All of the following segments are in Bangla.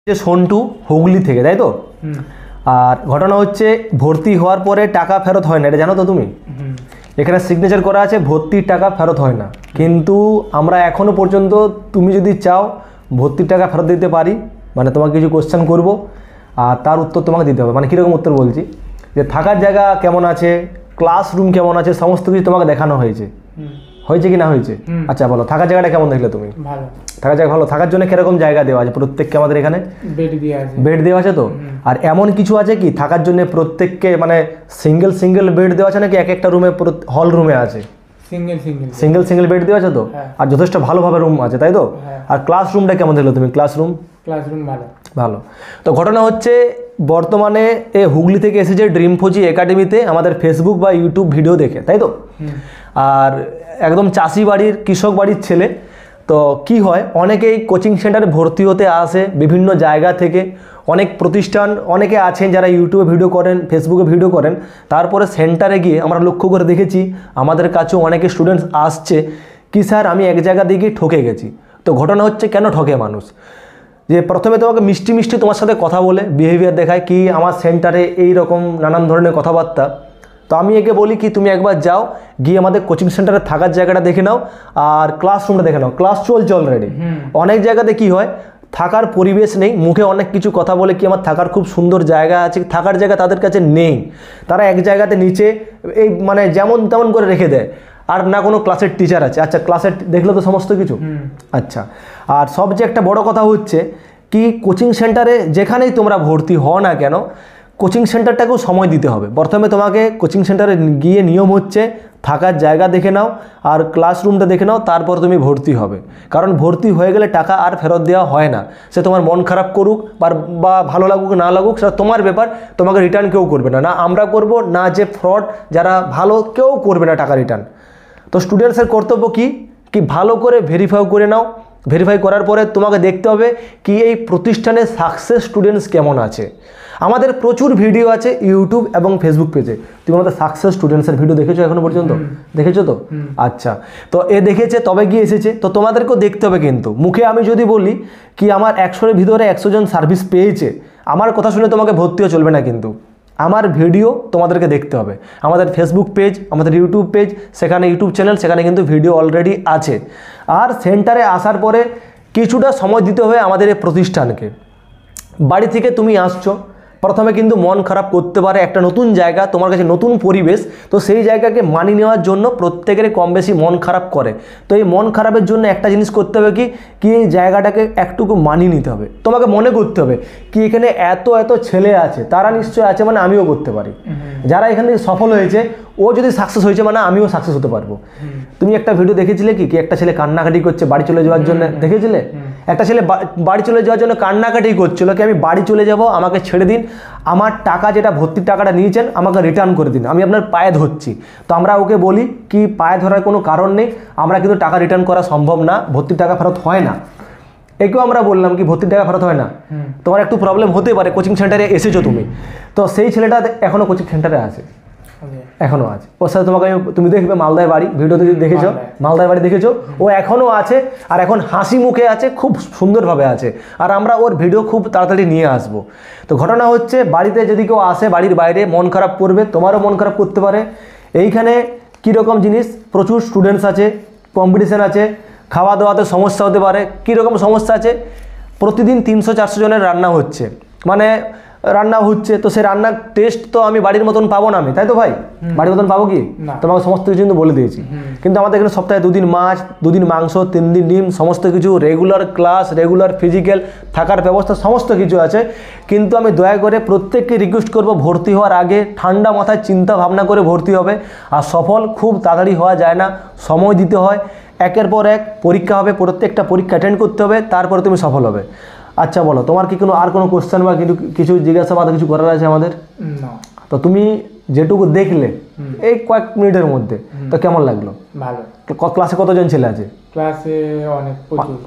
যে সন্টু হুগলি থেকে, তাই তো? আর ঘটনা হচ্ছে ভর্তি হওয়ার পরে টাকা ফেরত হয় না, এটা জানো তো তুমি? এখানে সিগনেচার করা আছে ভর্তির টাকা ফেরত হয় না, কিন্তু আমরা এখনও পর্যন্ত তুমি যদি চাও ভর্তির টাকা ফেরত দিতে পারি। মানে তোমাকে কিছু কোশ্চেন করব আর তার উত্তর তোমাকে দিতে হবে। মানে কীরকম উত্তর বলছি, যে থাকার জায়গা কেমন আছে, ক্লাসরুম কেমন আছে, সমস্ত কিছু তোমাকে দেখানো হয়েছে। হয়েছে কি না হয়েছে? আচ্ছা বলো, থাকার জায়গাটা কেমন দেখলে তুমি? ভালো। থাকার জায়গা ভালো। থাকার জন্য কিরকম জায়গা দেওয়া আছে প্রত্যেককে? আমাদের এখানে বেড দেওয়া আছে তো। আর এমন কিছু আছে কি থাকার জন্য প্রত্যেককে মানে সিঙ্গেল বেড দেওয়া আছে নাকি এক একটা রুমে হল রুমে আছে? সিঙ্গেল বেড দেওয়া আছে তো। আর যথেষ্ট ভালোভাবে রুম আছে, তাই তো? আর ক্লাসরুমটা কেমন দেখলে তুমি? ক্লাসরুম ভালো। তো ঘটনা হচ্ছে বর্তমানে এ হুগলি থেকে এসেছে ড্রিম ফৌজি একাডেমিতে আমাদের ফেসবুক বা ইউটিউব ভিডিও দেখে, তাই তো? আর একদম চাষি বাড়ির কৃষক বাড়ির ছেলে। তো কি হয়, অনেকেই কোচিং সেন্টারে ভর্তি হতে আসে বিভিন্ন জায়গা থেকে, অনেক প্রতিষ্ঠান, অনেকে আছেন যারা ইউটিউবে ভিডিও করেন, ফেসবুকে ভিডিও করেন। তারপরে সেন্টারে গিয়ে আমরা লক্ষ্য করে দেখেছি আমাদের কাছেও অনেকে স্টুডেন্টস আসছে কি স্যার আমি এক জায়গা দিয়ে গিয়ে ঠকে গেছি। তো ঘটনা হচ্ছে কেন ঠকে মানুষ, যে প্রথমে তোমাকে মিষ্টি তোমার সাথে কথা বলে বিহেভিয়ার দেখায় কি আমার সেন্টারে এই রকম নানান ধরনের কথাবার্তা। তো আমি একে বলি কি তুমি একবার যাও গিয়ে আমাদের কোচিং সেন্টারে থাকার জায়গাটা দেখে নাও আর ক্লাসরুমটা দেখে নাও। ক্লাস চলছে অলরেডি। অনেক জায়গাতে কি হয়, থাকার পরিবেশ নেই, মুখে অনেক কিছু কথা বলে কি আমার থাকার খুব সুন্দর জায়গা আছে, থাকার জায়গা তাদের কাছে নেই। তারা এক জায়গাতে নিচে এই মানে যেমন তেমন করে রেখে দেয়, আর না কোনো ক্লাসের টিচার আছে। আচ্ছা ক্লাসের দেখলে তো সমস্ত কিছু। আচ্ছা, আর সবচেয়ে একটা বড় কথা হচ্ছে কি কোচিং সেন্টারে যেখানেই তোমরা ভর্তি হও না কেন, কোচিং সেন্টারটাকেও সময় দিতে হবে। প্রথমে তোমাকে কোচিং সেন্টারে গিয়ে নিয়ম হচ্ছে থাকার জায়গা দেখে নাও আর ক্লাসরুমটা দেখে নাও, তারপর তুমি ভর্তি হবে। কারণ ভর্তি হয়ে গেলে টাকা আর ফেরত দেওয়া হয় না। সে তোমার মন খারাপ করুক বা ভালো লাগুক না লাগুক সেটা তোমার ব্যাপার, তোমাকে রিটার্ন কেউ করবে না, না আমরা করব না যে ফ্রড যারা ভালো কেউ করবে না টাকা রিটার্ন। তো স্টুডেন্টসের কর্তব্য কি ভালো করে ভেরিফাই করে নাও। ভেরিফাই করার পরে তোমাকে দেখতে হবে কি এই প্রতিষ্ঠানে সাকসেস স্টুডেন্টস কেমন আছে। আমাদের প্রচুর ভিডিও আছে ইউটিউব এবং ফেসবুক পেজে। তুমি আমাদের সাকসেস স্টুডেন্টসের ভিডিও দেখেছো এখনো পর্যন্ত? দেখেছো তো? আচ্ছা, তো এ দেখেছে তবে গিয়ে এসেছে, তো তোমাদেরকেও দেখতে হবে। কিন্তু মুখে আমি যদি বলি কি আমার 100-এর ভিতরে 100 জন সার্ভিস পেয়েছে, আমার কথা শুনে তোমাকে ভর্তিও চলবে না, কিন্তু আমার ভিডিও তোমাদেরকে দেখতে হবে। আমাদের ফেসবুক পেজ, আমাদের ইউটিউব পেজ, সেখানে ইউটিউব চ্যানেল, সেখানে কিন্তু ভিডিও অলরেডি আছে। আর সেন্টারে আসার পরে কিছুটা সময় দিতে হবে আমাদের এই প্রতিষ্ঠানকে। বাড়ি থেকে তুমি আসছো, প্রথমে কিন্তু মন খারাপ করতে পারে, একটা নতুন জায়গা, তোমার কাছে নতুন পরিবেশ, তো সেই জায়গাকে মানিয়ে নেওয়ার জন্য প্রত্যেকেরই কম বেশি মন খারাপ করে। তো এই মন খারাপের জন্য একটা জিনিস করতে হবে কি এই জায়গাটাকে একটুকু মানিয়ে নিতে হবে। তোমাকে মনে করতে হবে কি এখানে এত ছেলে আছে, তারা নিশ্চয়ই আছে মানে আমিও করতে পারি। যারা এখানে সফল হয়েছে ও যদি সাকসেস হয়েছে মানে আমিও সাকসেস হতে পারবো। তুমি একটা ভিডিও দেখেছিলে কি একটা ছেলে কান্নাকাটি করছে বাড়ি চলে যাওয়ার জন্য? দেখেছিলে? একটা ছেলে বাড়ি চলে যাওয়ার জন্য কান্নাকাটি করছিল কি আমি বাড়ি চলে যাব, আমাকে ছেড়ে দিন, আমার টাকা যেটা ভর্তির টাকাটা নিয়েছেন আমাকে রিটার্ন করে দিন, আমি আপনার পায়ে ধরছি। তো আমরা ওকে বলি কি পায়ে ধরার কোনো কারণ নেই, আমরা কিন্তু টাকা রিটার্ন করা সম্ভব না, ভর্তির টাকা ফেরত হয় না। একেও আমরা বললাম কি ভর্তির টাকা ফেরত হয় না, তোমার একটু প্রবলেম হতে পারে, কোচিং সেন্টারে এসেছো তুমি। তো সেই ছেলেটা এখনও কোচিং সেন্টারে আছে, এখনও আছে। ওর সাথে তোমাকে তুমি দেখবে মালদায় বাড়ি, ভিডিওতে দেখেছো মালদায় বাড়ি দেখেছো, ও এখনও আছে আর এখন হাসি মুখে আছে, খুব সুন্দরভাবে আছে। আর আমরা ওর ভিডিও খুব তাড়াতাড়ি নিয়ে আসবো। তো ঘটনা হচ্ছে বাড়িতে যদি কেউ আসে বাড়ির বাইরে মন খারাপ করবে, তোমারও মন খারাপ করতে পারে। এইখানে কীরকম জিনিস, প্রচুর স্টুডেন্টস আছে, কম্পিটিশান আছে, খাওয়া দাওয়াতে সমস্যা হতে পারে। কীরকম সমস্যা আছে, প্রতিদিন 300-400 জনের রান্না হচ্ছে, মানে রান্না হচ্ছে, তো সেই রান্নার টেস্ট তো আমি বাড়ির মতন পাবো না আমি, তাই তো ভাই? বাড়ির মতন পাবো কি? তোমাকে সমস্ত কিছু কিন্তু বলে দিয়েছি। কিন্তু আমাদের এখানে সপ্তাহে 2 দিন মাছ, 2 দিন মাংস, 3 দিন ডিম, সমস্ত কিছু, রেগুলার ক্লাস, রেগুলার ফিজিক্যাল, থাকার ব্যবস্থা সমস্ত কিছু আছে। কিন্তু আমি দয়া করে প্রত্যেককে রিকোয়েস্ট করবো ভর্তি হওয়ার আগে ঠান্ডা মাথায় চিন্তা ভাবনা করে ভর্তি হবে। আর সফল খুব তাড়াতাড়ি হওয়া যায় না, সময় দিতে হয়। একের পর এক পরীক্ষা হবে, প্রত্যেকটা পরীক্ষা অ্যাটেন্ড করতে হবে, তারপরে তুমি সফল হবে। আচ্ছা বলো, তোমার কি আর কোনো কোশ্চেন বা কিছু জিজ্ঞাসাবাদ কিছু করার আছে আমাদের? তো তুমি যেটুকু দেখলে এই কয়েক মিনিটের মধ্যে, তো কেমন লাগলো? ভালো। ক্লাসে কতজন ছেলে আছে? ক্লাসে অনেক,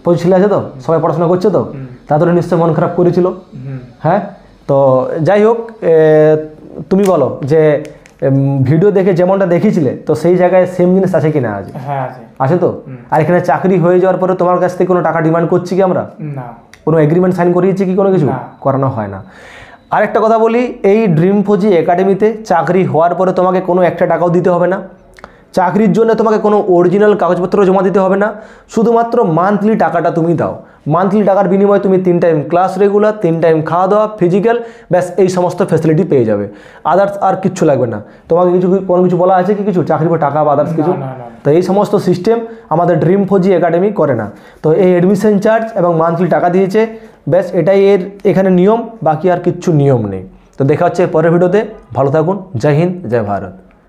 প্রচুর ছেলে আছে। তো সবাই পড়াশোনা করছে তো? তাদের নিশ্চয় মন খারাপ করেছিল। হ্যাঁ, তো যাই হোক, তুমি বলো যে ভিডিও দেখে যেমনটা দেখিয়েছিলে তো সেই জায়গায় সেম জিনিস আছে কিনা? আছে তো? আর এখানে চাকরি হয়ে যাওয়ার পরে তোমার কাছ থেকে কোনো টাকা ডিমান্ড করছি কি আমরা? না। কোনো এগ্রিমেন্ট সাইন করিয়েছে কি কোনো কিছু? করানো হয় না। আরেকটা কথা বলি, এই ড্রিম ফৌজি একাডেমিতে চাকরি হওয়ার পরে তোমাকে কোনো একটা টাকাও দিতে হবে না। চাকরির জন্য তোমাকে কোনো অরিজিনাল কাগজপত্র জমা দিতে হবে না, শুধুমাত্র মান্থলি টাকাটা তুমি দাও। মান্থলি টাকার বিনিময়ে তুমি 3 টাইম ক্লাস রেগুলার, 3 টাইম খাওয়া দাওয়া, ফিজিক্যাল, ব্যাস এই সমস্ত ফ্যাসিলিটি পেয়ে যাবে। আদার্স আর কিচ্ছু লাগবে না। তোমাকে কোনো কিছু বলা আছে কি কিছু চাকরি বা টাকা বা আদার্স কিছু? তো এই সমস্ত সিস্টেম আমাদের ড্রিম ফৌজি একাডেমি করে না। তো এই অ্যাডমিশন চার্জ এবং মান্থলি টাকা দিয়েছে, ব্যাস এটাই এর এখানে নিয়ম, বাকি আর কিচ্ছু নিয়ম নেই। তো দেখা হচ্ছে পরের ভিডিওতে। ভালো থাকুন। জয় হিন্দ, জয় ভারত।